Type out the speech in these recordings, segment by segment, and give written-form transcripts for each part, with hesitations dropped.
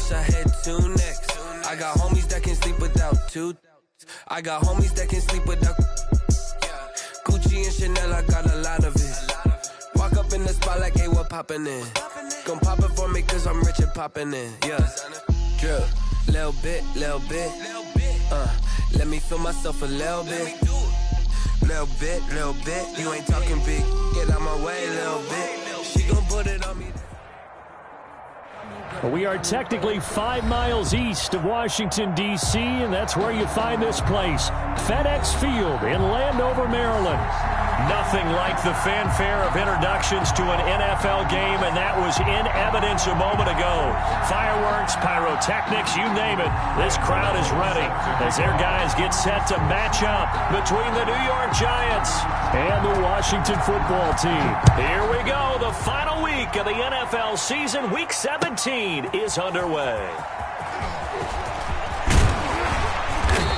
wish I had two necks. I got homies that can sleep without two. I got homies that can sleep without Gucci and Chanel, I got a lot of it. Walk up in the spot like, hey, what poppin' in? Gon' pop it for me cause I'm rich and poppin' in. Yeah, drip, little bit. Let me feel myself a little bit. Little bit. You ain't talking big. Get out my way, little bit. She gon' put it on me. We are technically 5 miles east of Washington, D.C., and that's where you find this place, FedEx Field in Landover, Maryland. Nothing like the fanfare of introductions to an NFL game, and that was in evidence a moment ago. Fireworks, pyrotechnics, you name it. This crowd is ready as their guys get set to match up between the New York Giants and the Washington football team. Here we go. The final week of the NFL season, Week 17, is underway.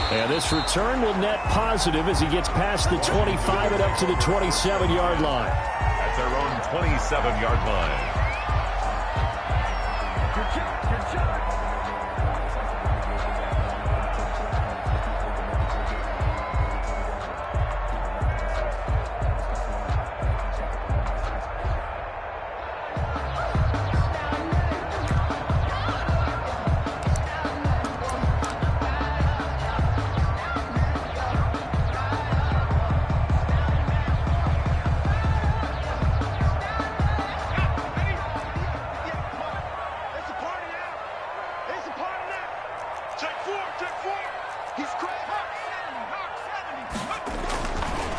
And this return will net positive as he gets past the 25 and up to the 27-yard line. At their own 27-yard line. Good shot.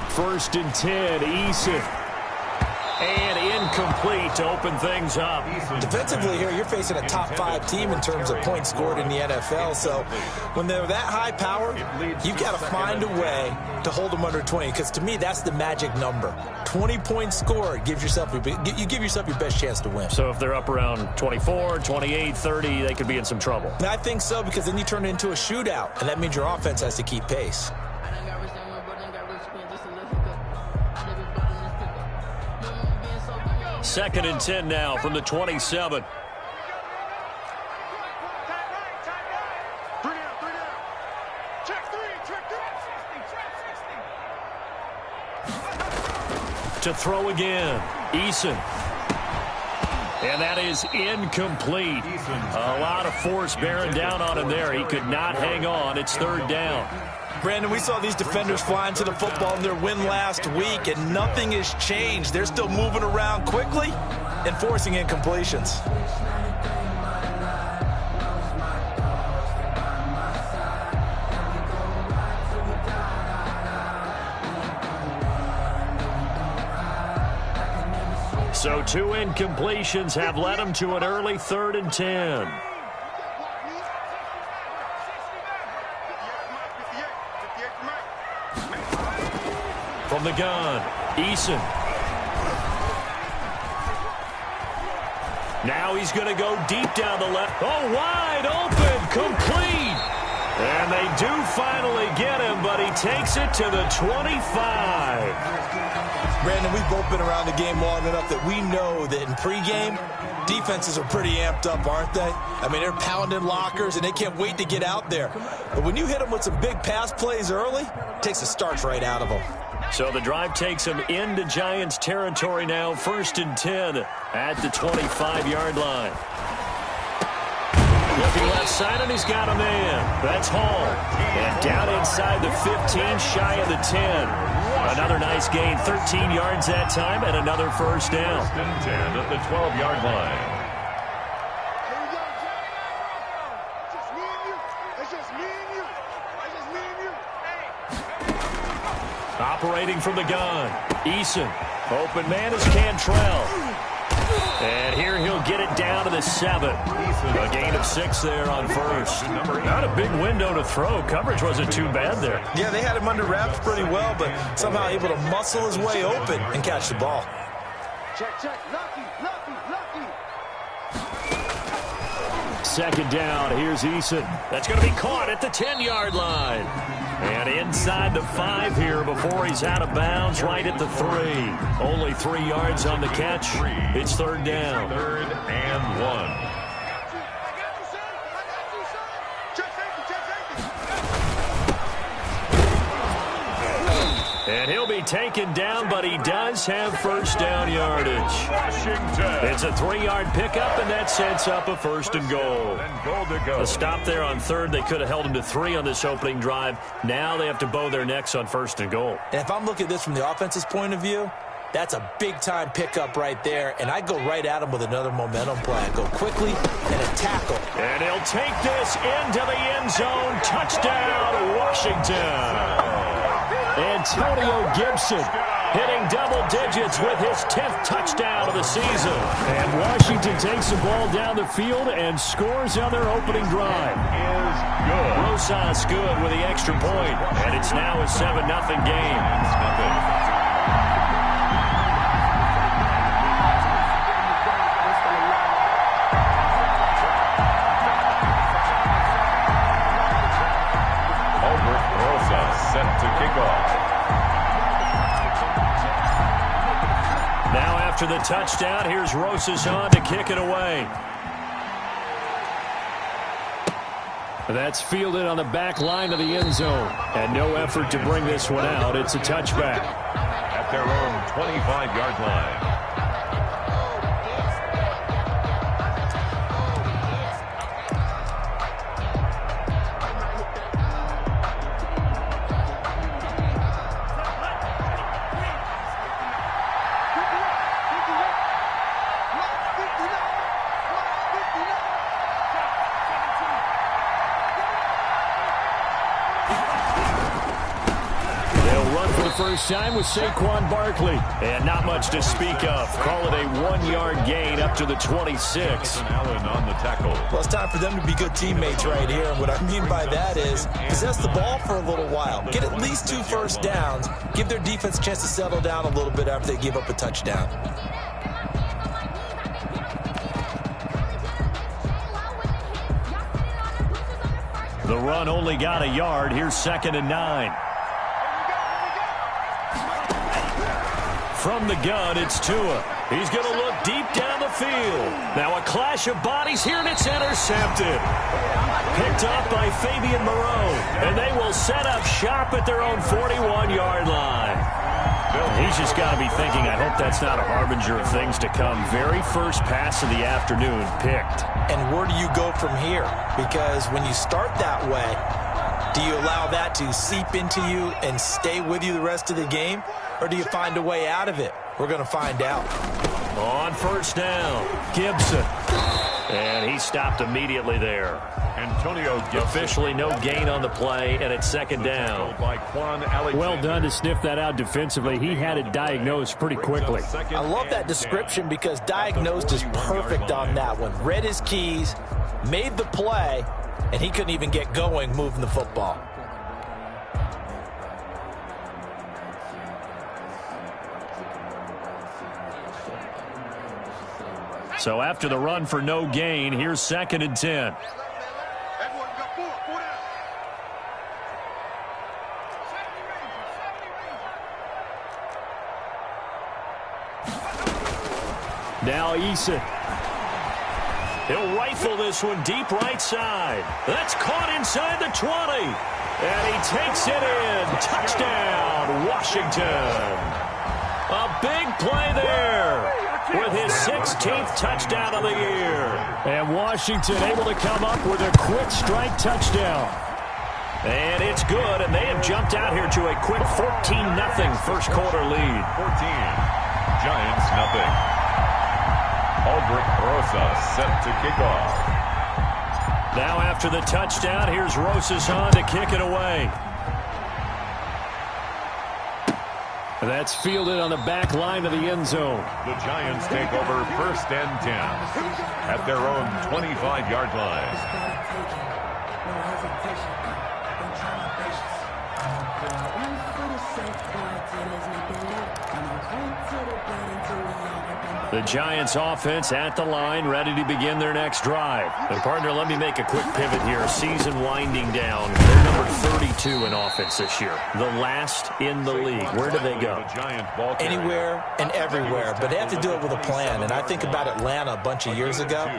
First and 10, Eason. And incomplete to open things up. Defensively here, you're facing a top 5 team in terms of points scored in the NFL. So when they're that high powered, you've got to find a way to hold them under 20. Because to me, that's the magic number. 20 points scored, you give yourself your best chance to win. So if they're up around 24, 28, 30, they could be in some trouble. And I think so, because then you turn it into a shootout, and that means your offense has to keep pace. Second and 10 now from the 27. To throw again, Eason. And that is incomplete. A lot of force bearing down on him there. He could not hang on. It's third down. Brandon, we saw these defenders fly into the football in their win last week, and nothing has changed. They're still moving around quickly and forcing incompletions. So 2 incompletions have led him to an early 3rd and 10. From the gun, Eason. Now he's going to go deep down the left. Oh, wide open, complete. And they do finally get him, but he takes it to the 25. Brandon, we've both been around the game long enough that we know that in pregame, defenses are pretty amped up, aren't they? I mean, they're pounding lockers, and they can't wait to get out there. But when you hit them with some big pass plays early, it takes the starch right out of them. So the drive takes him into Giants territory now. 1st and 10 at the 25-yard line. Looking left side, and he's got a man. That's Hall. And down inside the 15, shy of the 10. Another nice gain, 13 yards that time, and another first down. 10 at the 12-yard line. Operating from the gun, Eason. Open man is Cantrell. And here he'll get it down to the 7. A gain of 6 there on first. Not a big window to throw. Coverage wasn't too bad there. Yeah, they had him under wraps pretty well, but somehow able to muscle his way open and catch the ball. Check. Lucky. Second down, here's Eason. That's going to be caught at the 10-yard line. And inside the 5 here before he's out of bounds, right at the 3. Only 3 yards on the catch. It's third down. 3rd and 1. And he'll be taken down, but he does have first down yardage. It's a 3-yard pickup, and that sets up a 1st and goal. A stop there on 3rd. They could have held him to 3 on this opening drive. Now they have to bow their necks on 1st and goal. And if I'm looking at this from the offense's point of view, that's a big-time pickup right there, and I go right at him with another momentum play. I go quickly and a tackle. And he'll take this into the end zone. Touchdown, Washington. Antonio Gibson hitting double digits with his 10th touchdown of the season. And Washington takes the ball down the field and scores on their opening drive. Rosas good with the extra point, and it's now a 7-0 game. Set to kick off. Now after the touchdown, here's Rosas on to kick it away. That's fielded on the back line of the end zone. And no effort to bring this one out. It's a touchback. At their own 25-yard line. First time with Saquon Barkley. And not much to speak of. Call it a 1-yard gain up to the 26. Allen on the tackle. Well, it's time for them to be good teammates right here. And what I mean by that is possess the ball for a little while. Get at least 2 first downs. Give their defense a chance to settle down a little bit after they give up a touchdown. The run only got a yard. Here's 2nd and 9. From the gun, it's Tua. He's going to look deep down the field. Now a clash of bodies here, and it's intercepted. Picked up by Fabian Moreau. And they will set up shop at their own 41-yard line. He's just got to be thinking, I hope that's not a harbinger of things to come. Very first pass of the afternoon picked. And where do you go from here? Because when you start that way, do you allow that to seep into you and stay with you the rest of the game? Or do you find a way out of it? We're going to find out. On first down, Gibson. And he stopped immediately there. Antonio Gibson. Officially no gain on the play, and it's 2nd down. Well done to sniff that out defensively. He had it diagnosed pretty quickly. I love that description because diagnosed is perfect on that one. Read his keys, made the play, and he couldn't even get going moving the football. So after the run for no gain, here's 2nd and 10. Now Eason. He'll rifle this one deep right side. That's caught inside the 20. And he takes it in. Touchdown, Washington. A big play there with his 16th touchdown of the year. And Washington able to come up with a quick strike touchdown. And it's good, and they have jumped out here to a quick 14-0 first quarter lead. 14. Giants nothing. Aldrich Rosas set to kick off. Now after the touchdown, here's Rosas on to kick it away. That's fielded on the back line of the end zone. The Giants take over 1st and 10 at their own 25-yard line. The Giants offense at the line, ready to begin their next drive. And partner, let me make a quick pivot here. Season winding down. They're number 32 in offense this year. The last in the league. Where do they go? Anywhere and everywhere, but they have to do it with a plan. And I think about Atlanta a bunch of years ago.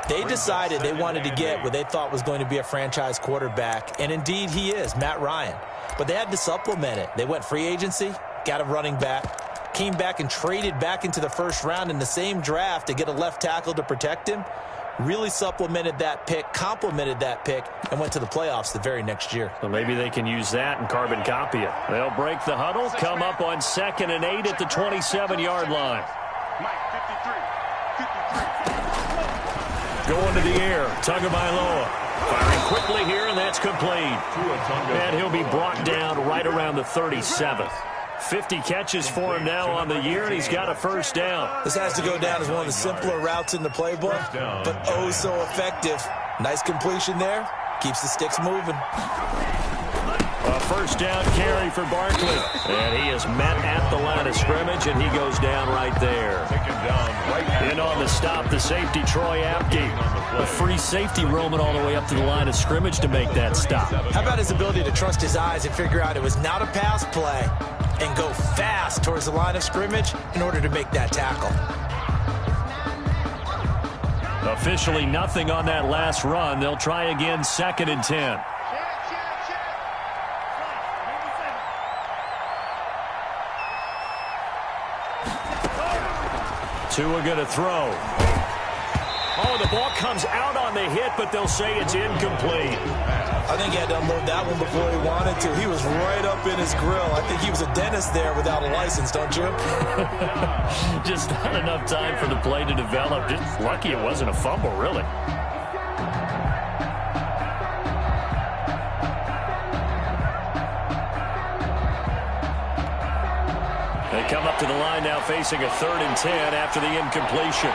They decided they wanted to get what they thought was going to be a franchise quarterback, and indeed he is, Matt Ryan. But they had to supplement it. They went free agency, got a running back, came back and traded back into the first round in the same draft to get a left tackle to protect him, really supplemented that pick, complemented that pick, and went to the playoffs the very next year. Well, maybe they can use that and carbon copy it. They'll break the huddle, come up on 2nd and 8 at the 27-yard line. Going to the air, Tagovailoa. Firing quickly here, and that's complete. And he'll be brought down right around the 37th. 50 catches for him now on the year, and he's got a first down. This has to go down as one of the simpler routes in the playbook, but oh so effective. Nice completion there. Keeps the sticks moving. A first down carry for Barkley. And he is met at the line of scrimmage, and he goes down right there. In on the stop, the safety, Troy Apke. A free safety roaming all the way up to the line of scrimmage to make that stop. How about his ability to trust his eyes and figure out it was not a pass play and go fast towards the line of scrimmage in order to make that tackle. Officially nothing on that last run. They'll try again, 2nd and 10. Tua going to throw. Oh, the ball comes out on the hit, but they'll say it's incomplete. I think he had to unload that one before he wanted to. He was right up in his grill. I think he was a dentist there without a license, don't you? Just not enough time for the play to develop. Just lucky it wasn't a fumble, really. They come up to the line now facing a 3rd and 10 after the incompletion.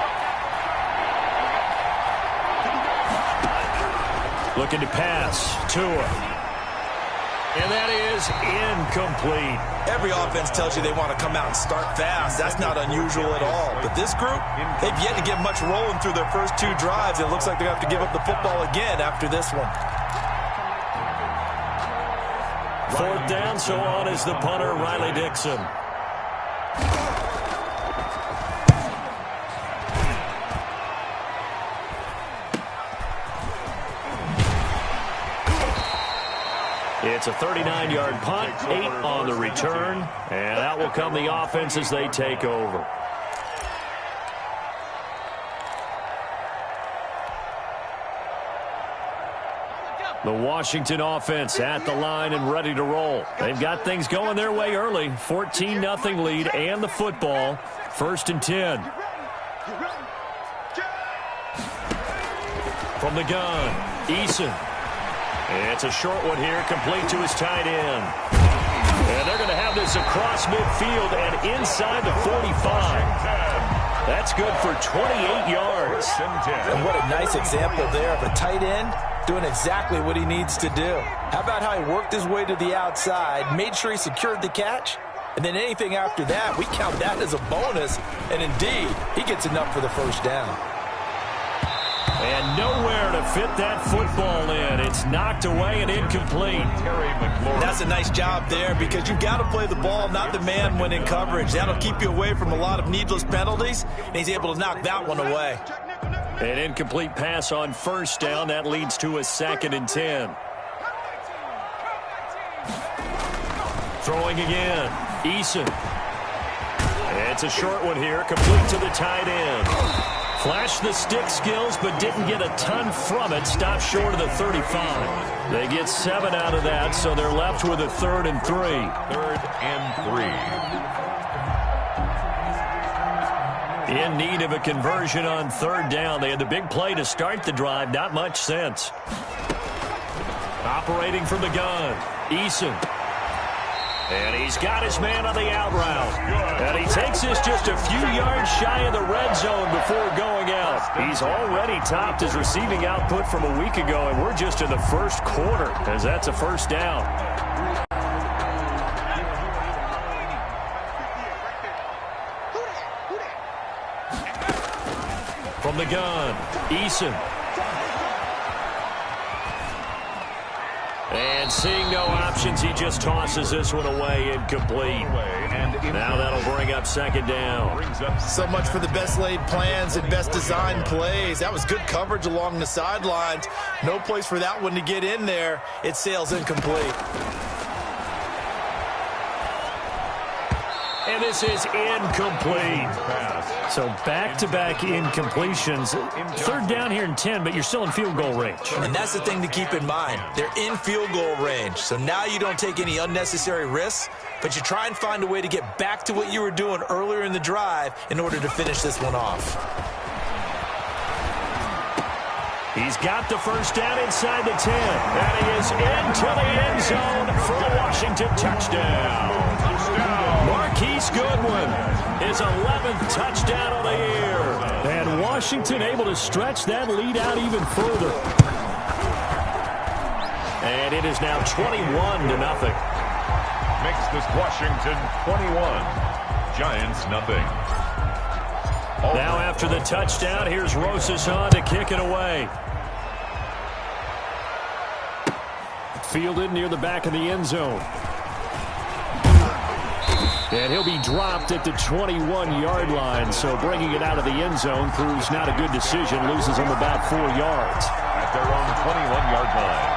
Looking to pass. Tua. And that is incomplete. Every offense tells you they want to come out and start fast. That's not unusual at all. But this group, they've yet to get much rolling through their first 2 drives. It looks like they're going to have to give up the football again after this one. 4th down, so on is the punter, Riley Dixon. It's a 39-yard punt, 8 on the return, and out will come the offense as they take over. The Washington offense at the line and ready to roll. They've got things going their way early. 14-0 lead and the football. 1st and 10. From the gun, Eason. It's a short one here, complete to his tight end. And they're going to have this across midfield and inside the 45. That's good for 28 yards. And what a nice example there of a tight end doing exactly what he needs to do. How about how he worked his way to the outside, made sure he secured the catch, and then anything after that, we count that as a bonus. And indeed, he gets enough for the first down. And nowhere to fit that football in. It's knocked away and incomplete. That's a nice job there because you've got to play the ball, not the man when in coverage. That'll keep you away from a lot of needless penalties, and he's able to knock that one away. An incomplete pass on 1st down. That leads to a 2nd and 10. Throwing again. Eason. It's a short one here, complete to the tight end. Flashed the stick skills, but didn't get a ton from it. Stopped short of the 35. They get 7 out of that, so they're left with a 3rd and 3. 3rd and 3. In need of a conversion on 3rd down. They had the big play to start the drive. Not much sense. Operating from the gun, Eason. And he's got his man on the out route. And he takes this just a few yards shy of the red zone before going out. He's already topped his receiving output from a week ago, and we're just in the 1st quarter as that's a 1st down. From the gun, Eason. And seeing no options, he just tosses this one away, incomplete. Now that'll bring up 2nd down. So much for the best laid plans and best designed plays. That was good coverage along the sidelines. No place for that one to get in there. It sails incomplete. And this is incomplete. So back-to-back incompletions. Third down here in 10, but you're still in field goal range. And that's the thing to keep in mind. They're in field goal range. So now you don't take any unnecessary risks, but you try and find a way to get back to what you were doing earlier in the drive in order to finish this one off. He's got the first down inside the 10. And he is into the end zone for a Washington touchdown. Marquise Goodwin, his 11th touchdown of the year. And Washington able to stretch that lead out even further. And it is now 21-0. Makes this Washington 21. Giants nothing. Now after the touchdown, here's Rosas on to kick it away. Fielded near the back of the end zone. And he'll be dropped at the 21-yard line, so bringing it out of the end zone proves not a good decision. Loses him about 4 yards. At their own 21-yard line.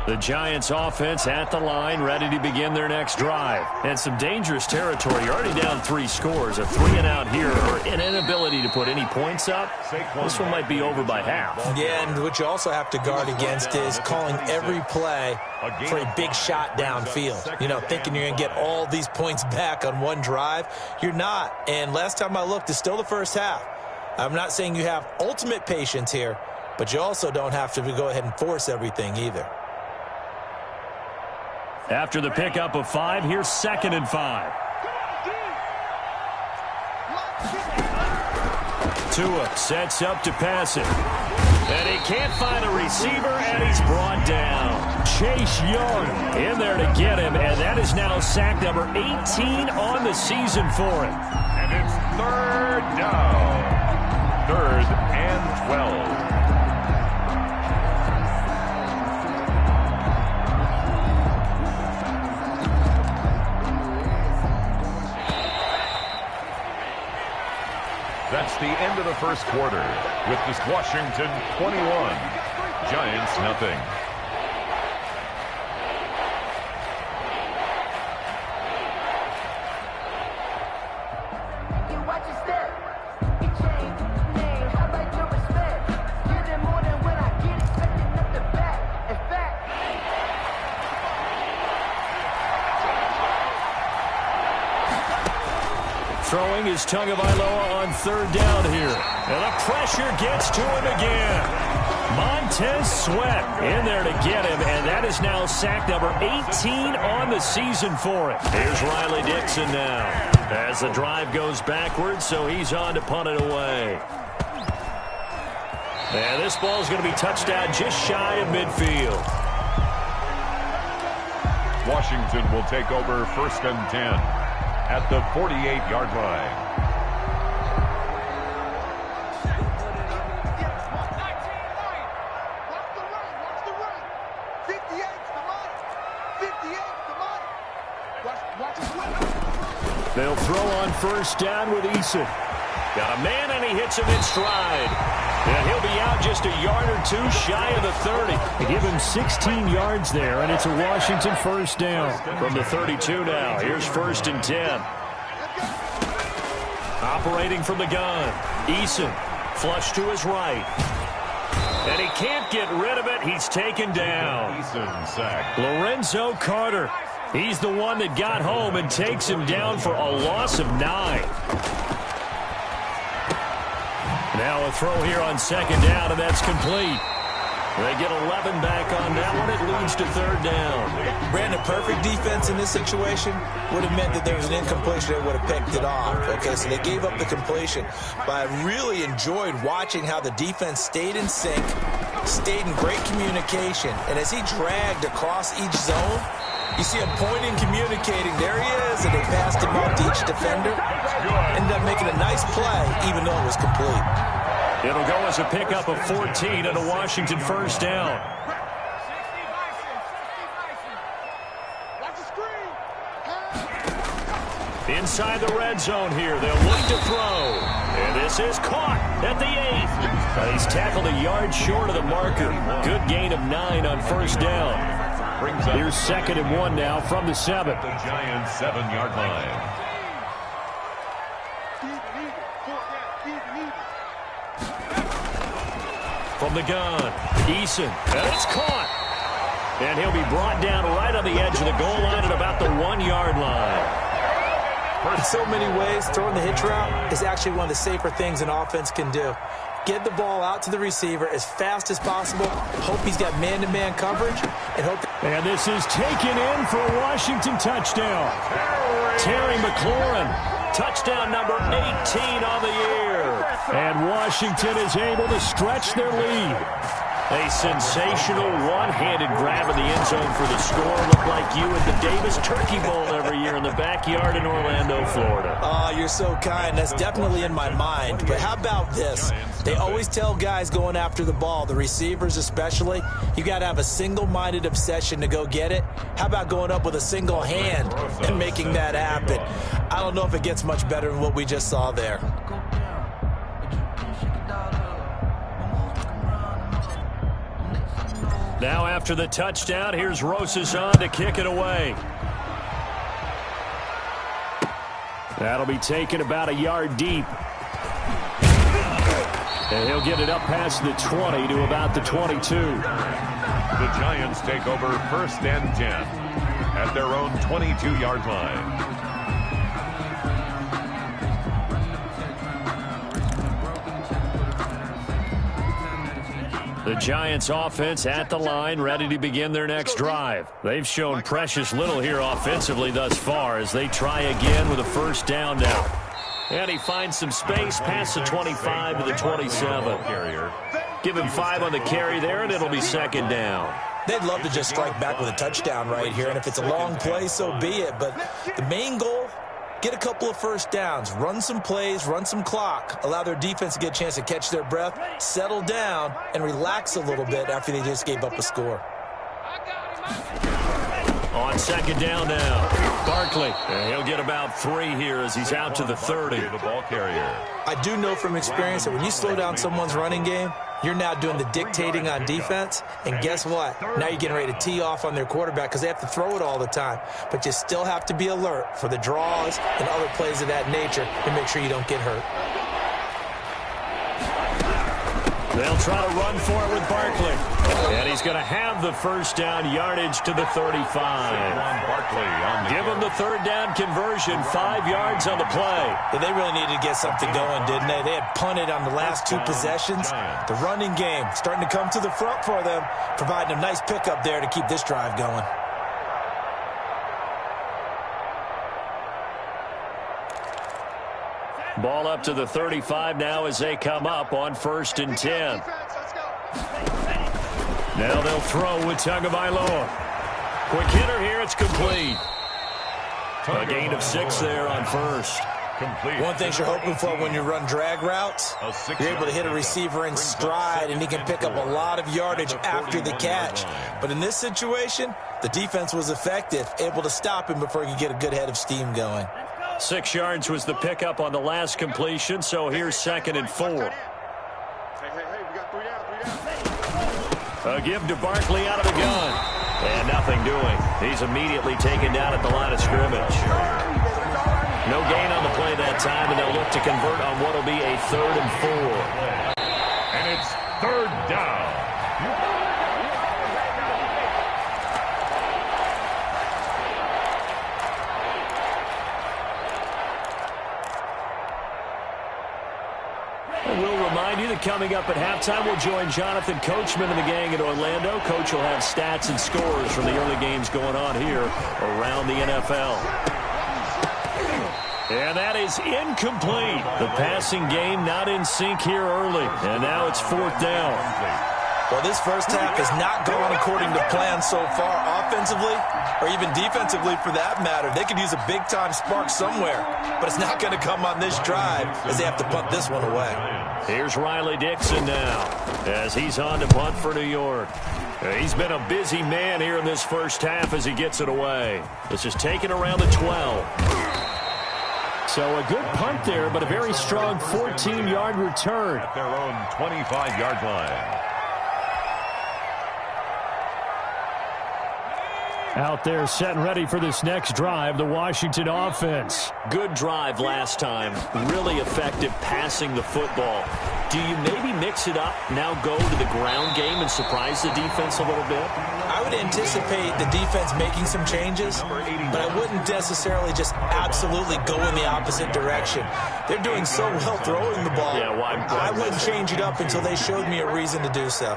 The Giants offense at the line, ready to begin their next drive. And some dangerous territory. You're already down 3 scores. A 3-and-out here, or an inability to put any points up. This one might be over by half. Yeah, and what you also have to guard against is calling every play for a big shot downfield. You know, thinking you're going to get all these points back on one drive. You're not. And last time I looked, it's still the first half. I'm not saying you have ultimate patience here, but you also don't have to go ahead and force everything either. After the pickup of 5, here's 2nd and 5. Tua sets up to pass it. And he can't find a receiver, and he's brought down. Chase Young in there to get him, and that is now sack number 18 on the season for him. And it's 3rd down. 3rd and 12. That's the end of the first quarter with this Washington 21, Giants nothing. Throwing is Tagovailoa on 3rd down here. And the pressure gets to him again. Montez Sweat in there to get him, and that is now sack number 18 on the season for him. Here's Riley Dixon now as the drive goes backwards, so he's on to punt it away. And this ball is going to be touched down just shy of midfield. Washington will take over 1st and 10. At the 48-yard line. They'll throw on 1st down with Eason. Got a man, and he hits him in stride. And he'll be out just a yard or 2 shy of the 30. They give him 16 yards there, and it's a Washington 1st down. From the 32 now, here's 1st and 10. Operating from the gun, Eason flush to his right. And he can't get rid of it. He's taken down. Eason sack. Lorenzo Carter. He's the one that got home and takes him down for a loss of 9. Now a throw here on 2nd down, and that's complete. They get 11 back on that one. It leads to 3rd down. Brandon, perfect defense in this situation would have meant that there was an incompletion. They would have picked it off. Okay, so they gave up the completion. But I really enjoyed watching how the defense stayed in sync, stayed in great communication. And as he dragged across each zone, you see him pointing, communicating. There he is, and they passed him up to each defender. Ended up making a nice play, even though it was complete. It'll go as a pickup of 14 and a Washington 1st down. Inside the red zone here. They'll look to throw. And this is caught at the 8. He's tackled a yard short of the marker. Good gain of 9 on first down. Here's 2nd and 1 now from the 7. The Giants' 7-yard line. From the gun, Eason, and it's caught. And he'll be brought down right on the edge of the goal line at about the 1-yard line. In so many ways, throwing the hitch route is actually one of the safer things an offense can do. Get the ball out to the receiver as fast as possible, hope he's got man-to-man coverage, and hope... And this is taken in for a Washington touchdown. Terry McLaurin, touchdown number 18 on the year. And Washington is able to stretch their lead. A sensational one-handed grab in the end zone for the score. Looked like you at the Davis Turkey Bowl every year in the backyard in Orlando, Florida. Oh, you're so kind. That's definitely in my mind. But how about this? They always tell guys going after the ball, the receivers especially, you got to have a single-minded obsession to go get it. How about going up with a single hand and making that happen? I don't know if it gets much better than what we just saw there. Now after the touchdown, here's Rosas on to kick it away. That'll be taken about a yard deep. And he'll get it up past the 20 to about the 22. The Giants take over 1st and 10 at their own 22-yard line. The Giants offense at the line, ready to begin their next drive. They've shown precious little here offensively thus far as they try again with a first down now. And he finds some space past the 25 to the 27. Give him 5 on the carry there, and it'll be 2nd down. They'd love to just strike back with a touchdown right here, and if it's a long play, so be it. But the main goal, get a couple of first downs, run some plays, run some clock, allow their defense to get a chance to catch their breath, settle down, and relax a little bit after they just gave up a score. On 2nd down now, Barkley. And he'll get about 3 here as he's out to the 30. The ball carrier. I do know from experience that when you slow down someone's running game, you're now doing the dictating on defense, and guess what? Now you're getting ready to tee off on their quarterback because they have to throw it all the time. But you still have to be alert for the draws and other plays of that nature to make sure you don't get hurt. They'll try to run for it with Barkley. And he's going to have the first down yardage to the 35. Give him the 3rd down conversion, 5 yards on the play. Yeah, they really needed to get something going, didn't they? They had punted on the last 2 possessions. The running game starting to come to the front for them, providing a nice pickup there to keep this drive going. Ball up to the 35 now as they come up on 1st and 10. Now they'll throw with Tagovailoa. Quick hitter here, it's complete. A gain of 6 there on 1st. One thing you're hoping for when you run drag routes, you're able to hit a receiver in stride, and he can pick up a lot of yardage after the catch. But in this situation, the defense was effective, able to stop him before he could get a good head of steam going. 6 yards was the pickup on the last completion, so here's 2nd and 4. Hey, we got 3 down. A give to Barkley out of the gun. And nothing doing. He's immediately taken down at the line of scrimmage. No gain on the play that time, and they'll look to convert on what will be a 3rd and 4. And it's 3rd down. We'll remind you that coming up at halftime, we'll join Jonathan Coachman and the gang in Orlando. Coach will have stats and scores from the early games going on here around the NFL. And that is incomplete. The passing game not in sync here early. And now it's 4th down. Well, this first half has not gone according to plan so far offensively or even defensively for that matter. They could use a big-time spark somewhere, but it's not going to come on this drive as they have to punt this one away. Here's Riley Dixon now as he's on to punt for New York. He's been a busy man here in this first half as he gets it away. This is taken around the 12. So a good punt there, but a very strong 14-yard return. At their own 25-yard line. Out there set and ready for this next drive, the Washington offense. Good drive last time. Really effective passing the football. Do you maybe mix it up, now go to the ground game and surprise the defense a little bit? I would anticipate the defense making some changes, but I wouldn't necessarily just absolutely go in the opposite direction. They're doing so well throwing the ball. Yeah, why I wouldn't change it up until they showed me a reason to do so.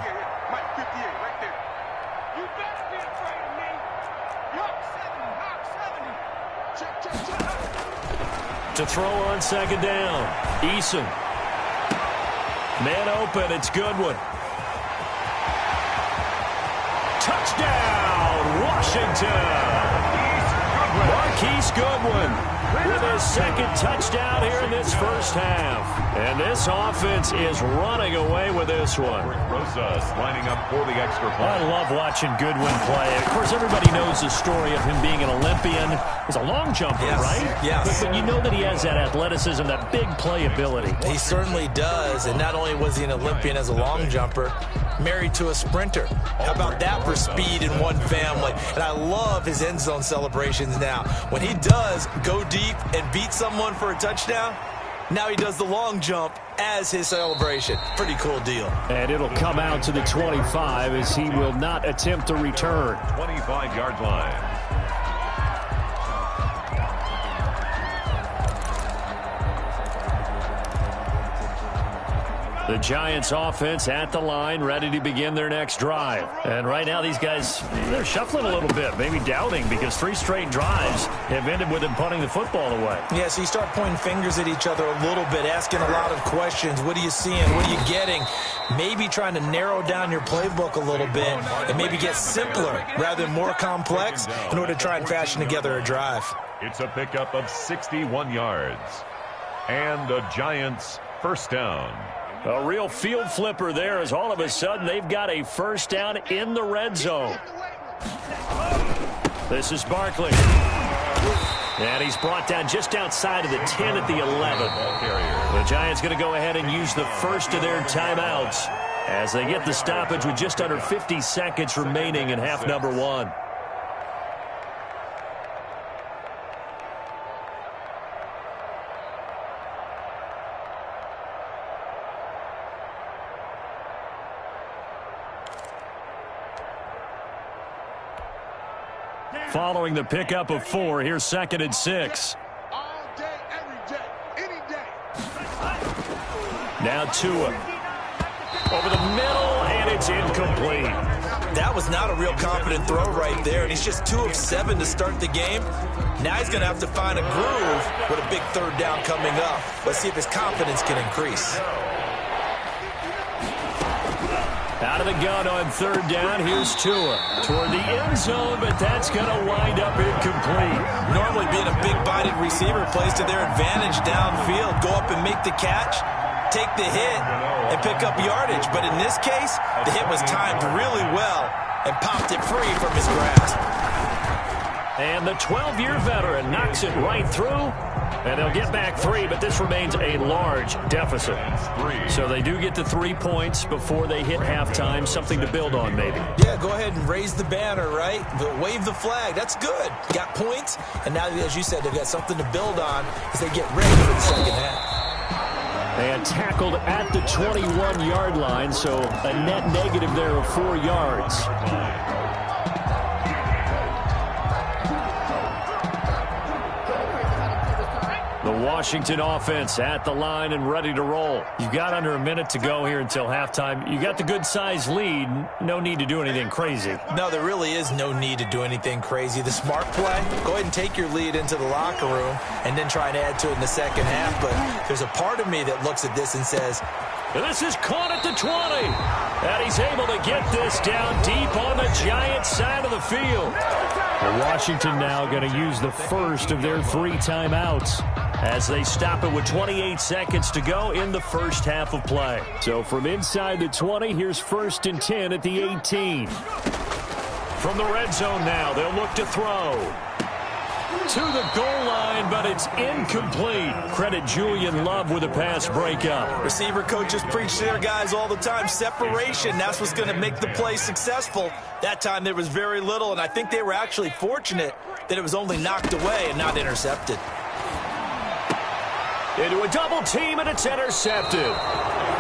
To throw on second down, Eason. Man open, it's Goodwin. Touchdown, Washington! Marquise Goodwin with his second touchdown here in this first half. And this offense is running away with this one. Rosas lining up for the extra point. I love watching Goodwin play. Of course, everybody knows the story of him being an Olympian. He's a long jumper, right? Yes. But you know that he has that athleticism, that big playability. He certainly does, and not only was he an Olympian as a long jumper, married to a sprinter. How about that for speed in one family? And I love his end zone celebrations now. When he does go deep and beat someone for a touchdown, now he does the long jump as his celebration. Pretty cool deal. And it'll come out to the 25 as he will not attempt to return. 25-yard line. The Giants offense at the line, ready to begin their next drive. And right now these guys, they're shuffling a little bit, maybe doubting, because 3 straight drives have ended with them punting the football away. Yeah, so you start pointing fingers at each other a little bit, asking a lot of questions. What are you seeing? What are you getting? Maybe trying to narrow down your playbook a little bit and maybe get simpler rather than more complex in order to try and fashion together a drive. It's a pickup of 61 yards. And the Giants first down. A real field flipper there as all of a sudden they've got a first down in the red zone. This is Barkley. And he's brought down just outside of the 10 at the 11. The Giants going to go ahead and use the first of their timeouts as they get the stoppage with just under 50 seconds remaining in half number 1. Following the pickup of 4, here's 2nd and 6. All day, every day, any day. Now Tua. Over the middle, and it's incomplete. That was not a real confident throw right there, and he's just 2 of 7 to start the game. Now he's going to have to find a groove with a big third down coming up. Let's see if his confidence can increase. Out of the gun on 3rd down, here's Tua. Toward the end zone, but that's going to wind up incomplete. Normally being a big-bodied receiver plays to their advantage downfield. Go up and make the catch, take the hit, and pick up yardage. But in this case, the hit was timed really well and popped it free from his grasp. And the 12-year veteran knocks it right through. And they'll get back 3, but this remains a large deficit. So they do get the 3 points before they hit halftime, something to build on maybe. Yeah, go ahead and raise the banner, right? But wave the flag. That's good. Got points, and now, as you said, they've got something to build on as they get ready for the second half. And tackled at the 21-yard line, so a net negative there of 4 yards. The Washington offense at the line and ready to roll. You've got under a minute to go here until halftime. You got the good-sized lead. No need to do anything crazy. No, there really is no need to do anything crazy. The smart play, go ahead and take your lead into the locker room and then try and add to it in the second half. But there's a part of me that looks at this and says, this is caught at the 20. And he's able to get this down deep on the Giants side of the field. Washington now going to use the first of their 3 timeouts as they stop it with 28 seconds to go in the first half of play. So from inside the 20, here's 1st and 10 at the 18. From the red zone now, they'll look to throw. to the goal line, but it's incomplete. Credit Julian Love with a pass breakup. Receiver coaches preach to their guys all the time. Separation, that's what's going to make the play successful. That time there was very little, and I think they were actually fortunate that it was only knocked away and not intercepted. Into a double team, and it's intercepted.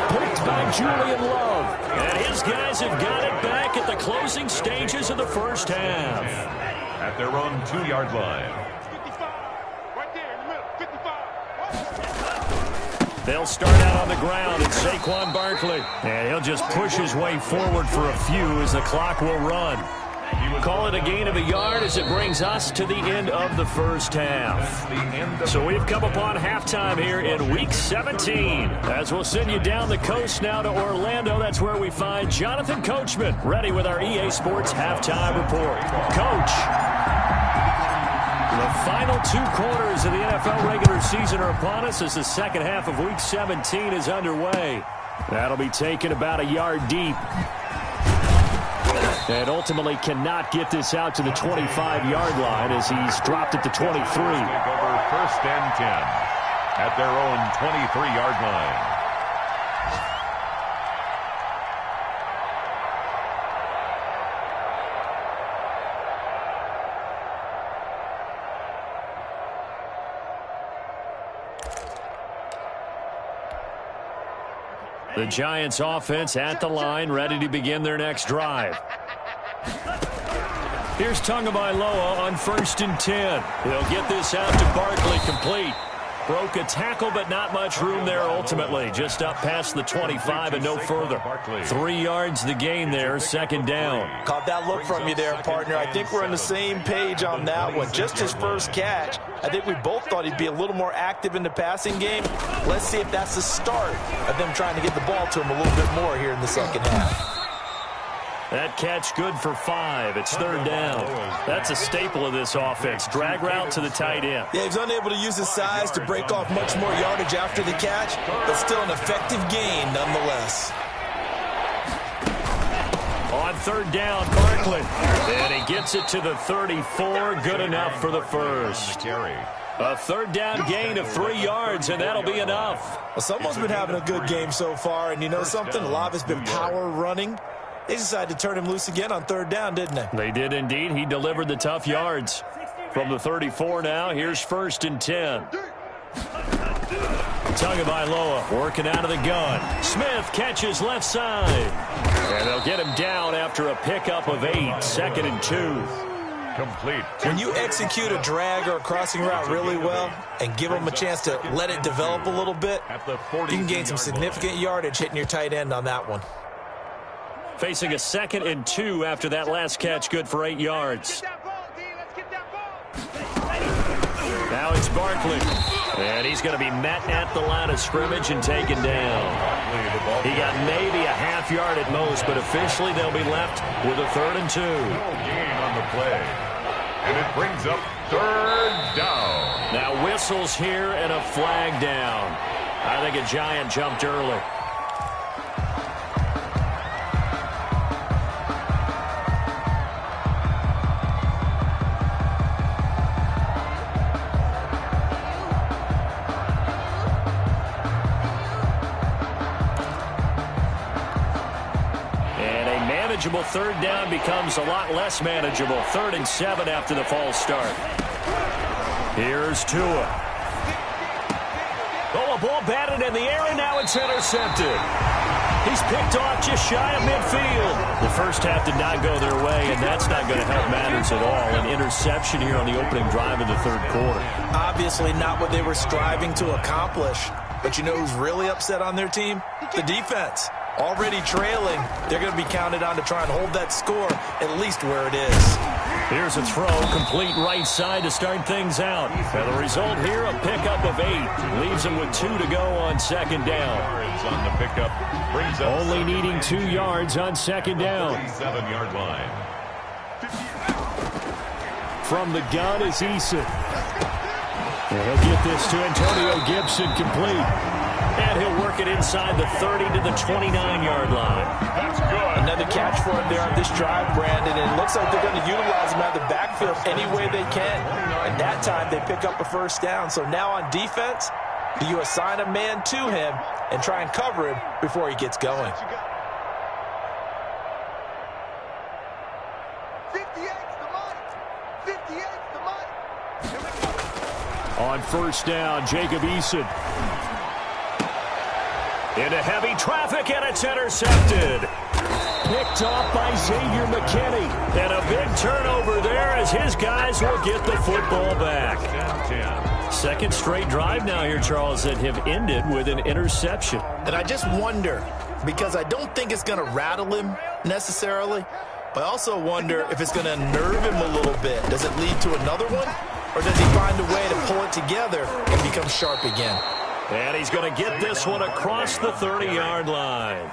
Picked by Julian Love. And his guys have got it back at the closing stages of the first half. At their own 2-yard line. 55. Right there in the middle. 55. They'll start out on the ground, and Saquon Barkley. And he'll just push his way forward for a few as the clock will run. Call it a gain of a yard as it brings us to the end of the first half. So we've come upon halftime here in Week 17. As we'll send you down the coast now to Orlando, that's where we find Jonathan Coachman, ready with our EA Sports Halftime Report. Coach, the final 2 quarters of the NFL regular season are upon us as the second half of Week 17 is underway. That'll be taken about a yard deep. And ultimately cannot get this out to the 25-yard line as he's dropped at the 23. Take over first and 10 at their own 23-yard line. The Giants offense at the line, ready to begin their next drive. Here's Tagovailoa on 1st and 10. He'll get this out to Barkley, complete. Broke a tackle, but not much room there ultimately. Just up past the 25 and no further. 3 yards the gain there, second down. Caught that look from you there, partner. I think we're on the same page on that one. Just his first catch. I think we both thought he'd be a little more active in the passing game. Let's see if that's the start of them trying to get the ball to him a little bit more here in the second half. That catch good for 5. It's third down. That's a staple of this offense. Drag route to the tight end. Yeah, he's unable to use his size to break off much more yardage after the catch, but still an effective gain nonetheless. On third down, Barkley. And he gets it to the 34. Good enough for the first. A third down gain of 3 yards, and that'll be enough. Well, someone's been having a good game so far, and you know something? A lot of it's been power running. They decided to turn him loose again on third down, didn't they? They did indeed. He delivered the tough yards. From the 34 now, here's 1st and 10. Tagovailoa working out of the gun. Smith catches left side. And they'll get him down after a pickup of 8. 2nd and 2. Complete. When you execute a drag or a crossing route really well and give them a chance to let it develop a little bit, you can gain some significant yardage hitting your tight end on that one. Facing a 2nd and 2 after that last catch, good for 8 yards. Now it's Barkley. And he's going to be met at the line of scrimmage and taken down. He got maybe a half yard at most, but officially they'll be left with a 3rd and 2. Gain on the play. And it brings up third down. Now whistles here and a flag down. I think a Giant jumped early. Manageable third down becomes a lot less manageable. 3rd and 7 after the false start. Here's Tua. Oh, a ball batted in the air, and now it's intercepted. He's picked off just shy of midfield. The first half did not go their way, and that's not going to help matters at all. An interception here on the opening drive of the 3rd quarter. Obviously not what they were striving to accomplish. But you know who's really upset on their team? The defense. Already trailing, they're going to be counted on to try and hold that score at least where it is. Here's a throw, complete right side to start things out. And the result here, a pickup of 8. Leaves them with 2 to go on 2nd down. On the pickup, brings up only needing 2 yards on 2nd down. 47-yard line. From the gun is Eason. And he'll get this to Antonio Gibson, complete. And he'll work it inside the 30 to the 29-yard line. That's good. Another catch for him there on this drive, Brandon. And it looks like they're going to utilize him out of the backfield field any way they can. And that time they pick up a first down. So now on defense, do you assign a man to him and try and cover him before he gets going? On first down, Jacob Eason. Into heavy traffic, and it's intercepted. Picked off by Xavier McKinney. And a big turnover there as his guys will get the football back. Second straight drive now here, Charles, that have ended with an interception. And I just wonder, because I don't think it's going to rattle him necessarily, but I also wonder if it's going to nerve him a little bit. Does it lead to another one? Or does he find a way to pull it together and become sharp again? And he's going to get this one across the 30-yard line.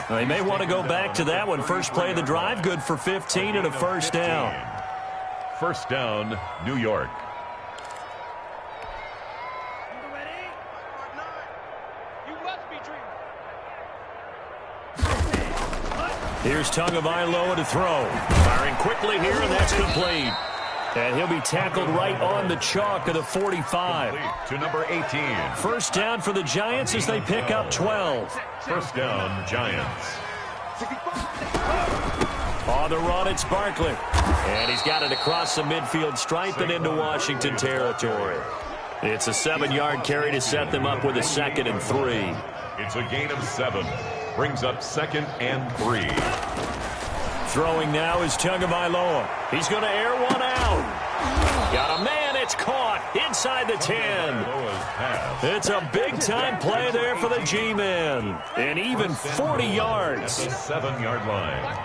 They may want to go back to that one. First play of the drive, good for 15 and a first down. First down, New York. Here's Tagovailoa to throw. Firing quickly here, and that's complete. And he'll be tackled right on the chalk of the 45. To number 18. First down for the Giants as they pick up 12. First down, Giants. On the run, it's Barkley. And he's got it across the midfield stripe and into Washington territory. It's a 7-yard carry to set them up with a 2nd and 3. It's a gain of 7. Brings up 2nd and 3. Throwing now is Tagovailoa. He's going to air one out. Got a man. It's caught inside the 10. It's a big-time play there for the G-men. And even 40 yards. 7-yard line.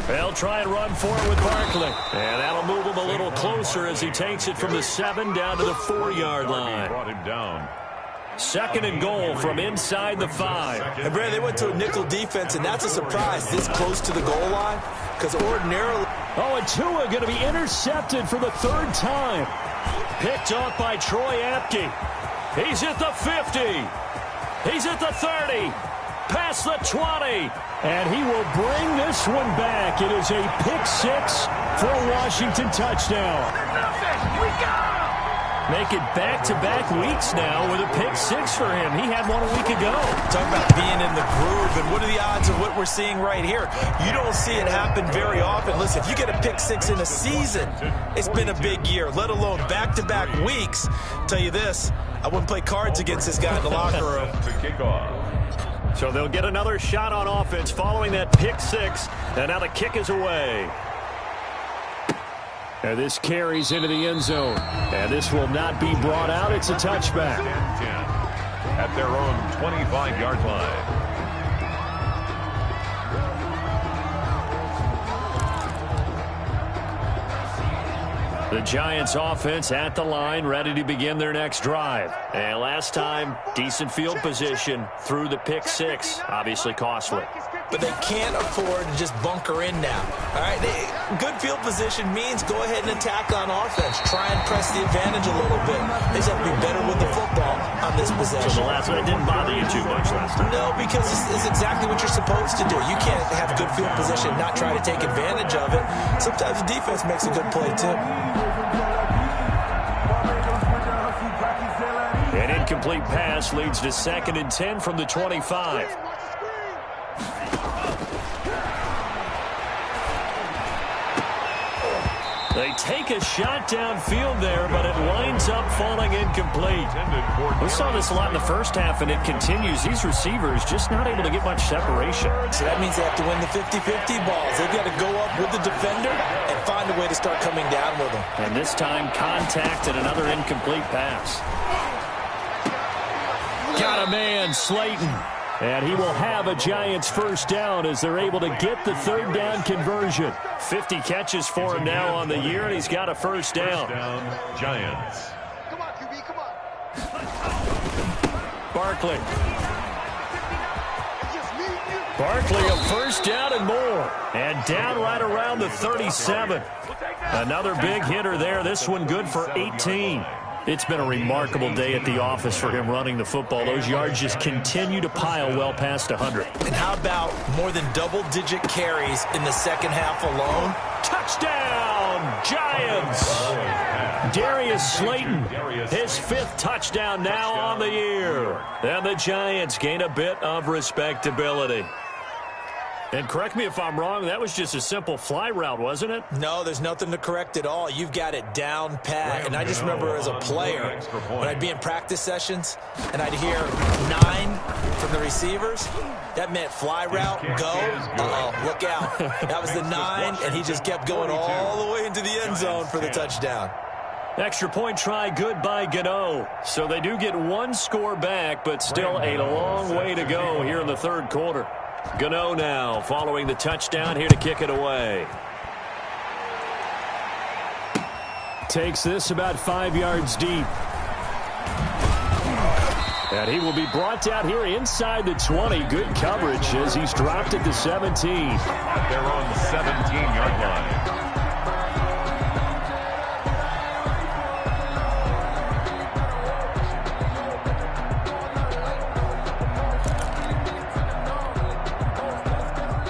They'll try and run for it with Barkley. And that'll move him a little closer as he takes it from the 7 down to the 4-yard line. Brought him down. 2nd and goal from inside the 5. And, Brad, they went to a nickel defense, and that's a surprise this close to the goal line because ordinarily... Oh, and Tua going to be intercepted for the 3rd time. Picked off by Troy Apke. He's at the 50. He's at the 30. Past the 20. And he will bring this one back. It is a pick-6 for a Washington touchdown. We got him! Make it back-to-back weeks now with a pick-6 for him. He had one a week ago. Talk about being in the groove, and what are the odds of what we're seeing right here? You don't see it happen very often. Listen, if you get a pick-6 in a season, it's been a big year, let alone back-to-back weeks. Tell you this, I wouldn't play cards against this guy in the locker room. So they'll get another shot on offense following that pick-6, and now the kick is away. And this carries into the end zone. And this will not be brought out. It's a touchback. At their own 25-yard line. The Giants offense at the line, ready to begin their next drive. And last time, decent field position through the pick-6. Obviously costly. But they can't afford to just bunker in now. All right, good field position means go ahead and attack on offense. Try and press the advantage a little bit. They just have to be better with the football on this possession. So the last one, it didn't bother you too much last time. No, because it's exactly what you're supposed to do. You can't have good field position and not try to take advantage of it. Sometimes the defense makes a good play, too. An incomplete pass leads to 2nd and 10 from the 25. They take a shot downfield there, but it winds up falling incomplete. We saw this a lot in the first half, and it continues. These receivers just not able to get much separation. So that means they have to win the 50-50 balls. They've got to go up with the defender and find a way to start coming down with them. And this time, contact and another incomplete pass. Got a man, Slayton. And he will have a Giants first down as they're able to get the 3rd down conversion. 50 catches for him now on the year, and he's got a first down. Giants. Come on, QB, come on. Barkley. Barkley, a first down and more. And down right around the 37. Another big hitter there. This one good for 18. It's been a remarkable day at the office for him running the football. Those yards just continue to pile well past 100. And how about more than double-digit carries in the second half alone? Touchdown, Giants! Darius Slayton, his 5th touchdown now on the year. And the Giants gain a bit of respectability. And correct me if I'm wrong, that was just a simple fly route, wasn't it? No, there's nothing to correct at all. You've got it down pat. And I just remember as a player, when I'd be in practice sessions and I'd hear 9 from the receivers, that meant fly route, go. Uh-oh, look out. That was the 9, and he just kept going all the way into the end zone for the touchdown. Extra point try good by Gano. So they do get 1 score back, but still a long way to go here in the 3rd quarter. Gano now following the touchdown here to kick it away. Takes this about 5 yards deep. And he will be brought down here inside the 20. Good coverage as he's dropped at the 17. At their own 17-yard line.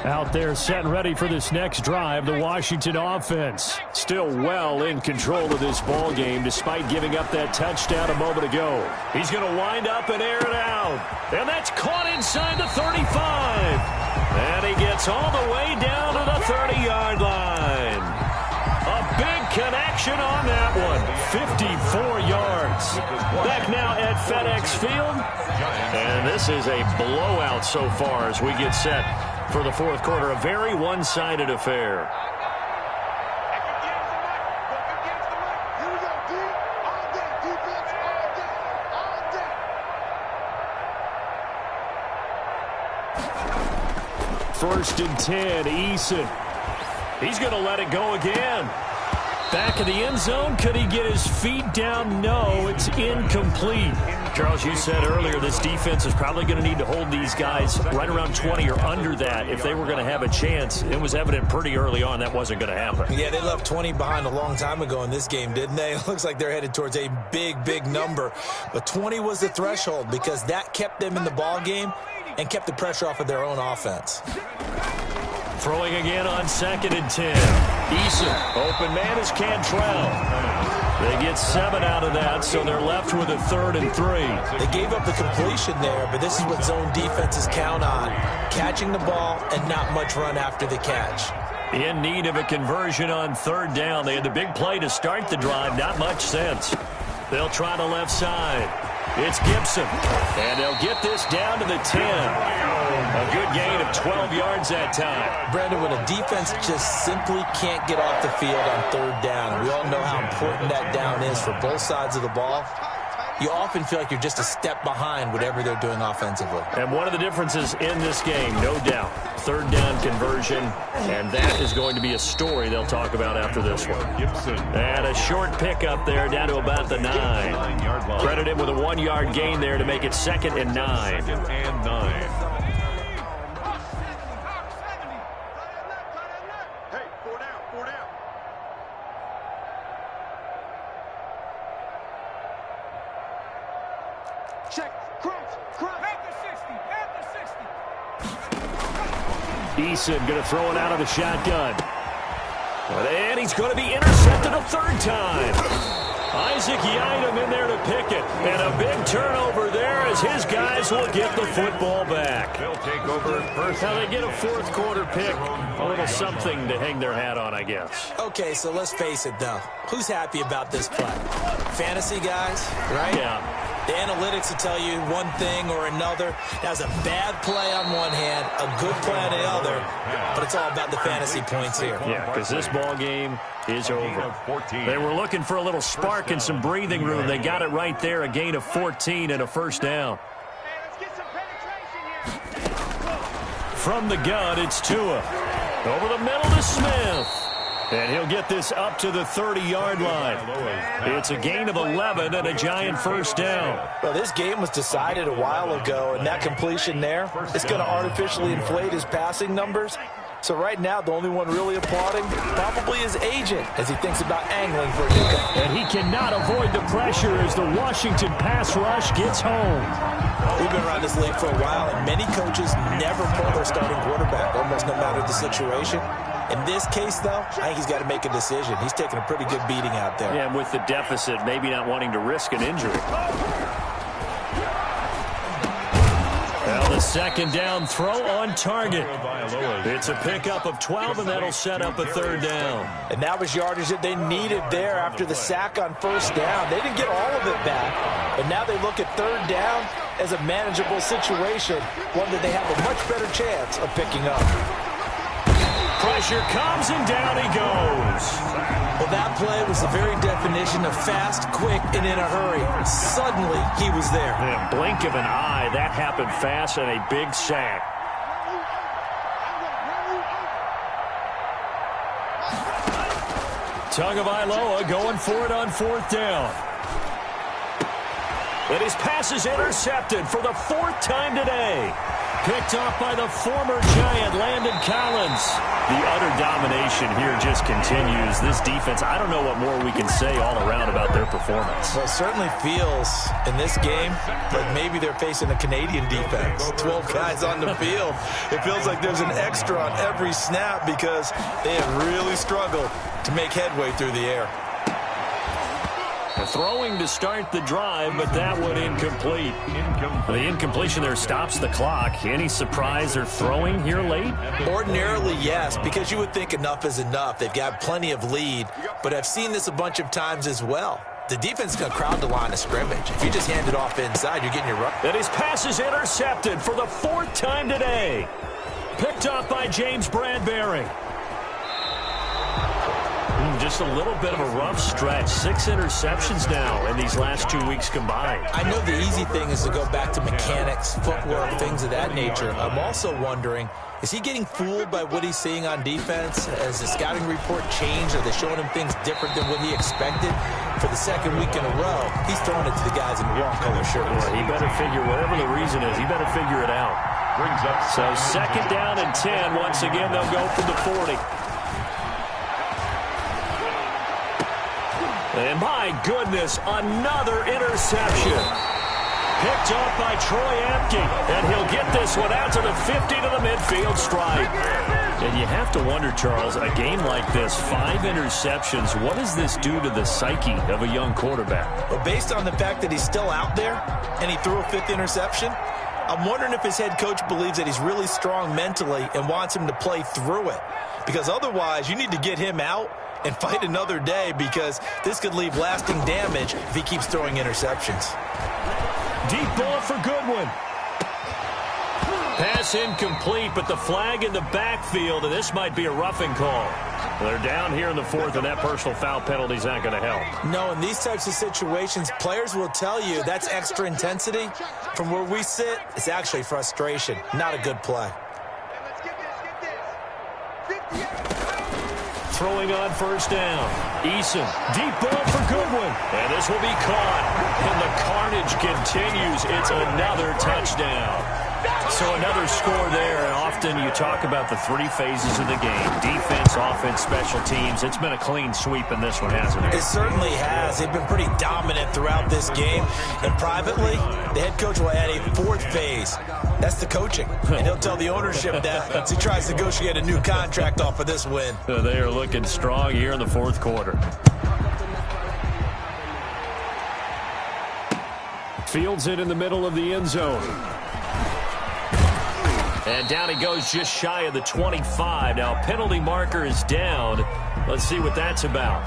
Out there set and ready for this next drive, the Washington offense. Still well in control of this ball game despite giving up that touchdown a moment ago. He's going to wind up and air it out. And that's caught inside the 35. And he gets all the way down to the 30-yard line. A big connection on that one. 54 yards. Back now at FedEx Field. And this is a blowout so far as we get set for the 4th quarter. A very one-sided affair. First and 10, Eason. He's going to let it go again. Back of the end zone. Could he get his feet down? No, it's incomplete. Charles, you said earlier this defense is probably going to need to hold these guys right around 20 or under that if they were going to have a chance. It was evident pretty early on that wasn't going to happen. Yeah, they left 20 behind a long time ago in this game, didn't they? It looks like they're headed towards a big, big number. But 20 was the threshold because that kept them in the ball game and kept the pressure off of their own offense. Throwing again on 2nd and 10. Eason, open man is Cantrell. They get 7 out of that, so they're left with a 3rd and 3. They gave up the completion there, but this is what zone defenses count on. Catching the ball and not much run after the catch. In need of a conversion on 3rd down. They had the big play to start the drive. Not much sense. They'll try the left side. It's Gibson. And they'll get this down to the 10. A good gain of 12 yards that time. Brandon, when a defense just simply can't get off the field on 3rd down, and we all know how important that down is for both sides of the ball, you often feel like you're just a step behind whatever they're doing offensively. And one of the differences in this game, no doubt, 3rd down conversion, and that is going to be a story they'll talk about after this one. And a short pickup there down to about the 9. Credit him with a 1-yard gain there to make it 2nd and 9. Eason going to throw it out of the shotgun. And he's going to be intercepted a 3rd time. Isaac Yiadom in there to pick it. And a big turnover there as his guys will get the football back. They'll take over first. Now they get a 4th quarter pick. A little something to hang their hat on, I guess. Okay, so let's face it, though. Who's happy about this play? Fantasy guys, right? Yeah. The analytics will tell you one thing or another. That was a bad play on one hand, a good play on the other, but it's all about the fantasy points here. Yeah, because this ball game is over. They were looking for a little spark and some breathing room. They got it right there, a gain of 14 and a 1st down. From the gun, it's Tua. Over the middle to Smith. And he'll get this up to the 30-yard line. It's a gain of 11 and a Giant 1st down. Well, this game was decided a while ago, and that completion there is going to artificially inflate his passing numbers. So right now, the only one really applauding probably his agent as he thinks about angling for a new guy. And he cannot avoid the pressure as the Washington pass rush gets home. We've been around this league for a while, and many coaches never pull their starting quarterback, almost no matter the situation. In this case, though, I think he's got to make a decision. He's taking a pretty good beating out there. Yeah, and with the deficit, maybe not wanting to risk an injury. Well, the second down throw on target. It's a pickup of 12, and that'll set up a third down. And that was yardage that they needed there after the sack on first down. They didn't get all of it back, but now they look at third down as a manageable situation, one that they have a much better chance of picking up. Pressure comes, and down he goes. Well, that play was the very definition of fast, quick, and in a hurry. Suddenly, he was there. Yeah, blink of an eye, that happened fast, and a big sack. Tagovailoa going for it on fourth down. And his pass is intercepted for the fourth time today. Picked off by the former Giant, Landon Collins. The utter domination here just continues. This defense, I don't know what more we can say all around about their performance. Well, it certainly feels in this game like maybe they're facing a Canadian defense. 12 guys on the field. It feels like there's an extra on every snap because they have really struggled to make headway through the air. Throwing to start the drive, but that one incomplete. The incompletion there stops the clock. Any surprise they're throwing here late? Ordinarily, yes, because you would think enough is enough. They've got plenty of lead, but I've seen this a bunch of times as well. The defense is going to crowd the line of scrimmage. If you just hand it off inside, you're getting your run. And his pass is intercepted for the fourth time today. Picked off by James Bradbury. Just a little bit of a rough stretch. 6 interceptions now in these last 2 weeks combined. I know the easy thing is to go back to mechanics, footwork, things of that nature. I'm also wondering, is he getting fooled by what he's seeing on defense? Has the scouting report changed? Are they showing him things different than what he expected? For the second week in a row, he's throwing it to the guys in the wrong color shirts. Yeah, he better figure, whatever the reason is, he better figure it out. So second down and 10. Once again, they'll go from the 40. And my goodness, another interception. Picked off by Troy Apke. And he'll get this one out to the 50 to the midfield stripe. And you have to wonder, Charles, a game like this, 5 interceptions, what does this do to the psyche of a young quarterback? Well, based on the fact that he's still out there and he threw a 5th interception, I'm wondering if his head coach believes that he's really strong mentally and wants him to play through it. Because otherwise, you need to get him out and fight another day, because this could leave lasting damage if he keeps throwing interceptions. Deep ball for Goodwin. Pass incomplete, but the flag in the backfield, and this might be a roughing call. They're down here in the 4th, and that personal foul penalty is not going to help. No, in these types of situations, players will tell you that's extra intensity. From where we sit, it's actually frustration, not a good play. Throwing on first down. Eason, deep ball for Goodwin. And this will be caught. And the carnage continues. It's another touchdown. So another score there. And often you talk about the 3 phases of the game. Defense, offense, special teams. It's been a clean sweep in this one, hasn't it? It certainly has. They've been pretty dominant throughout this game. And privately, the head coach will add a 4th phase. That's the coaching. And he'll tell the ownership that as he tries to negotiate a new contract off of this win. They are looking strong here in the 4th quarter. Fields it in the middle of the end zone. And down he goes just shy of the 25. Now, penalty marker is down. Let's see what that's about.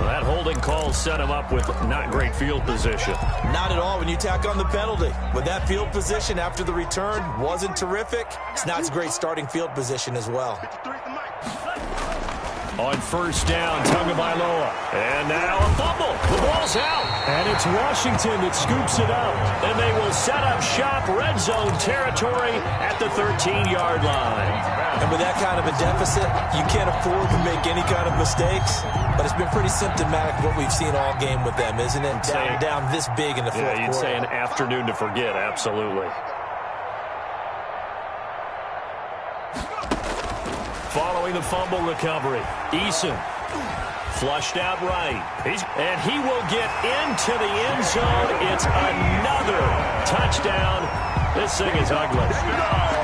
Well, that holding call set him up with not great field position. Not at all when you tack on the penalty. With that field position after the return wasn't terrific, it's not a great starting field position as well. On first down, Tagovailoa. And now a fumble. The ball's out. And it's Washington that scoops it up. And they will set up shop, red zone territory at the 13-yard line. And with that kind of a deficit, you can't afford to make any kind of mistakes. But it's been pretty symptomatic of what we've seen all game with them, isn't it? Down this big in the fourth quarter. You'd say an afternoon to forget, absolutely. Following the fumble recovery, Eason flushed out right. And he will get into the end zone. It's another touchdown. This thing is ugly.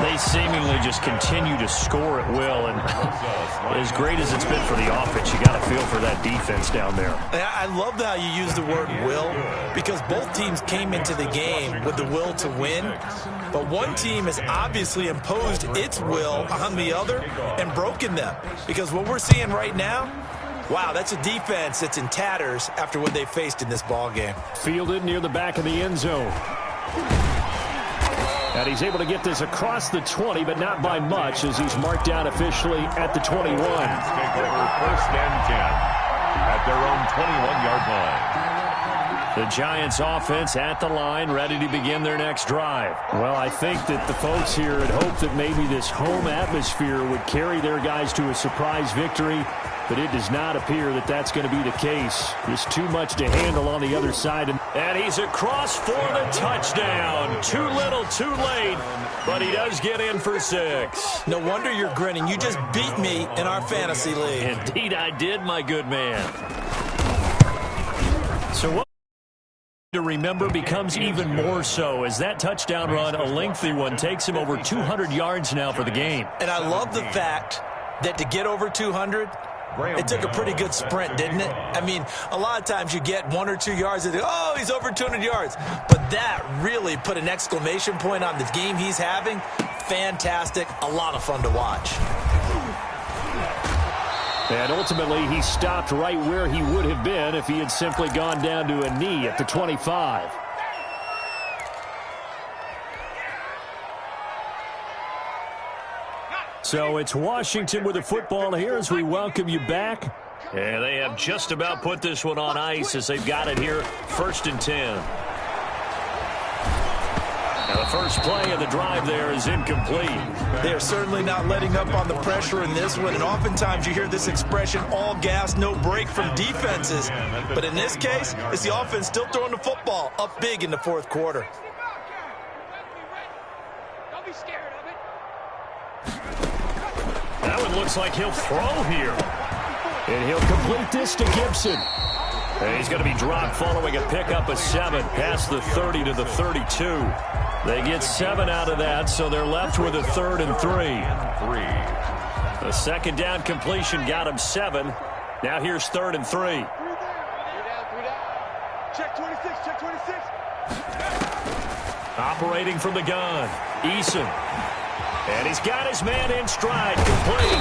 They seemingly just continue to score at will. And as great as it's been for the offense, you got to feel for that defense down there. I love how you use the word will, because both teams came into the game with the will to win. But one team has obviously imposed its will on the other and broken them. Because what we're seeing right now, wow, that's a defense that's in tatters after what they faced in this ball game. Fielded near the back of the end zone. And he's able to get this across the 20, but not by much, as he's marked down officially at the 21. Take over first and 10 at their own 21-yard line. The Giants offense at the line, ready to begin their next drive. Well, I think that the folks here had hoped that maybe this home atmosphere would carry their guys to a surprise victory, but it does not appear that that's going to be the case. There's too much to handle on the other side. And he's across for the touchdown. Too little, too late, but he does get in for 6. No wonder you're grinning. You just beat me in our fantasy league. Indeed I did, my good man. So what to remember becomes even more so as that touchdown run, a lengthy one, takes him over 200 yards now for the game. And I love the fact that to get over 200, it took a pretty good sprint, didn't it? I mean, a lot of times you get 1 or 2 yards and oh, he's over 200 yards. But that really put an exclamation point on the game he's having. Fantastic. A lot of fun to watch. And ultimately, he stopped right where he would have been if he had simply gone down to a knee at the 25. So it's Washington with the football here as we welcome you back. And they have just about put this one on ice as they've got it here, first and 10. Now the first play of the drive there is incomplete. They're certainly not letting up on the pressure in this one, and oftentimes you hear this expression, all gas, no break from defenses. But in this case, it's the offense still throwing the football up big in the fourth quarter. Don't be scared of it. That one looks like he'll throw here. And he'll complete this to Gibson. And he's going to be dropped following a pickup of 7 past the 30 to the 32. They get 7 out of that, so they're left with a 3rd and 3. The second down completion got him 7. Now here's 3rd and 3. 3 down. Check 26, check 26. Operating from the gun, Eason. And he's got his man in stride, complete.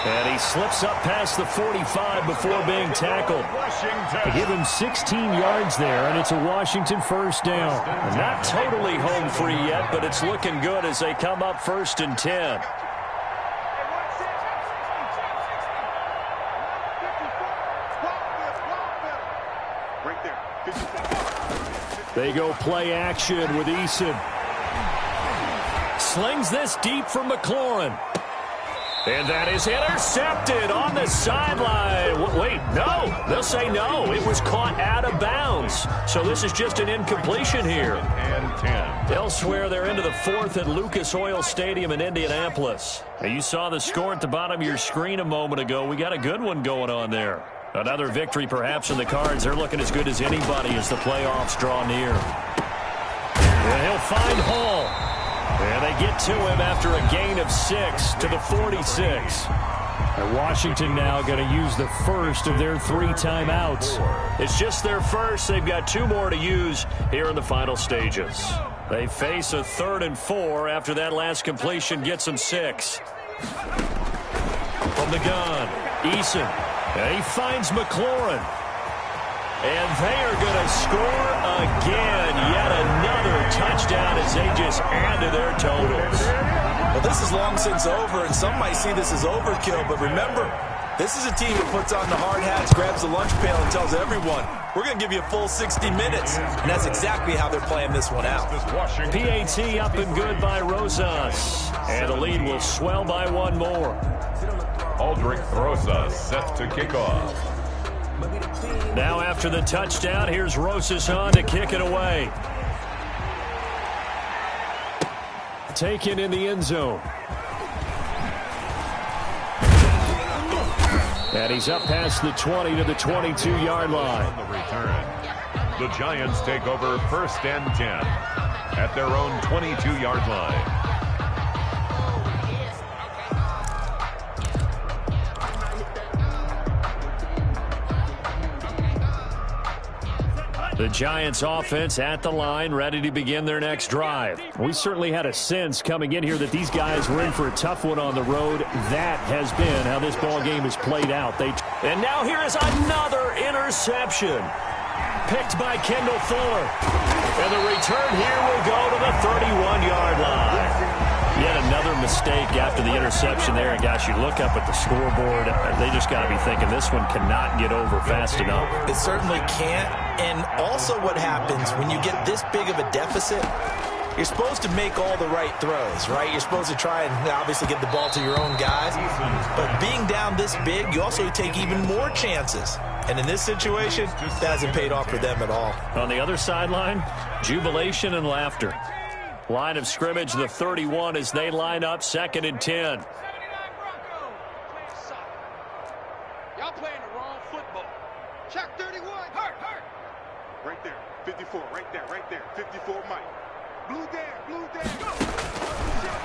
And he slips up past the 45 before being tackled. They give him 16 yards there, and it's a Washington first down. Not totally home free yet, but it's looking good as they come up 1st and 10. They go play action with Eason. Slings this deep from McLaurin. And that is intercepted on the sideline. Wait, no. They'll say no. It was caught out of bounds. So this is just an incompletion here. And 10. Elsewhere, they're into the 4th at Lucas Oil Stadium in Indianapolis. Now, you saw the score at the bottom of your screen a moment ago. We got a good one going on there. Another victory perhaps in the cards. They're looking as good as anybody as the playoffs draw near. And he'll find Hall. And they get to him after a gain of 6 to the 46. And Washington now going to use the first of their 3 timeouts. It's just their first. They've got 2 more to use here in the final stages. They face a 3rd and 4 after that last completion gets them 6. From the gun, Eason. And he finds McLaurin. And they are going to score again. Yet another touchdown as they just add to their totals. Well, this is long since over, and some might see this as overkill. But remember, This is a team that puts on the hard hats, grabs the lunch pail, and tells everyone, we're going to give you a full 60 minutes. And that's exactly how they're playing this one out. PAT up and good by Rosas. And the lead will swell by one more. Aldrich Rosas set to kick off. Now after the touchdown, here's Rosas on to kick it away. Taken in the end zone. And he's up past the 20 to the 22-yard line. On the return, the Giants take over 1st and 10 at their own 22-yard line. The Giants offense at the line, ready to begin their next drive. We certainly had a sense coming in here that these guys were in for a tough one on the road. That has been how this ball game has played out. And now here is another interception. Picked by Kendall Fuller. And the return here will go to the 31-yard line. Yet another mistake after the interception there. And, gosh, you look up at the scoreboard. They just got to be thinking this one cannot get over fast enough. It certainly can't. And also what happens when you get this big of a deficit, you're supposed to make all the right throws, right? You're supposed to try and obviously get the ball to your own guys. But being down this big, you also take even more chances. And in this situation, that hasn't paid off for them at all. On the other sideline, jubilation and laughter. Line of scrimmage, the 31 as they line up 2nd and 10. Y'all playing the wrong football. Check 31. Hurt. Right there. 54. Right there. 54 Mike. Blue there. Go.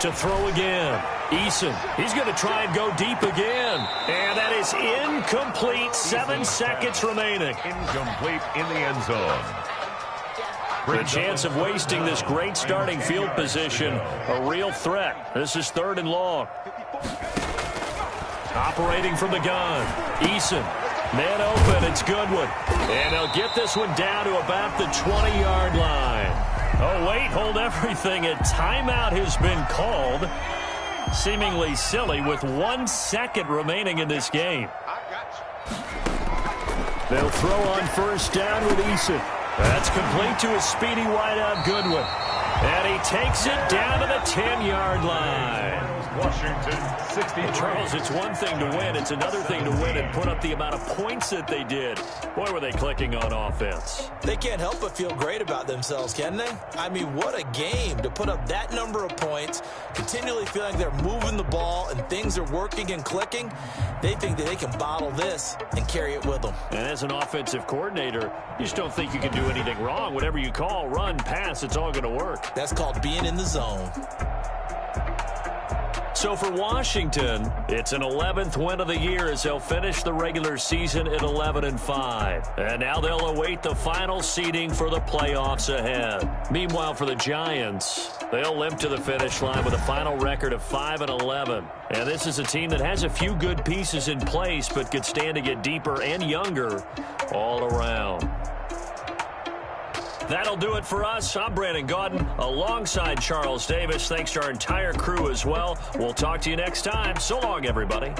To throw again. Eason. He's going to try and go deep again. And that is incomplete. 7 seconds remaining. Incomplete in the end zone. The chance of wasting this great starting field position, a real threat. This is 3rd and long. Operating from the gun. Eason. Man open. It's Goodwin. And they'll get this one down to about the 20-yard line. Oh, wait. Hold everything. A timeout has been called. Seemingly silly with 1 second remaining in this game. They'll throw on 1st down with Eason. That's complete to a speedy wideout Goodwin. And he takes it down to the 10-yard line. Washington, 60. Charles, it's one thing to win. It's another thing to win and put up the amount of points that they did. Boy, were they clicking on offense. They can't help but feel great about themselves, can they? I mean, what a game to put up that number of points, continually feeling they're moving the ball and things are working and clicking. They think that they can bottle this and carry it with them. And as an offensive coordinator, you just don't think you can do anything wrong. Whatever you call, run, pass, it's all going to work. That's called being in the zone. So for Washington, it's an 11th win of the year as they'll finish the regular season at 11-5. And now they'll await the final seeding for the playoffs ahead. Meanwhile, for the Giants, they'll limp to the finish line with a final record of 5-11. And this is a team that has a few good pieces in place, but could stand to get deeper and younger all around. That'll do it for us. I'm Brandon Gaudin alongside Charles Davis. Thanks to our entire crew as well. We'll talk to you next time. So long, everybody.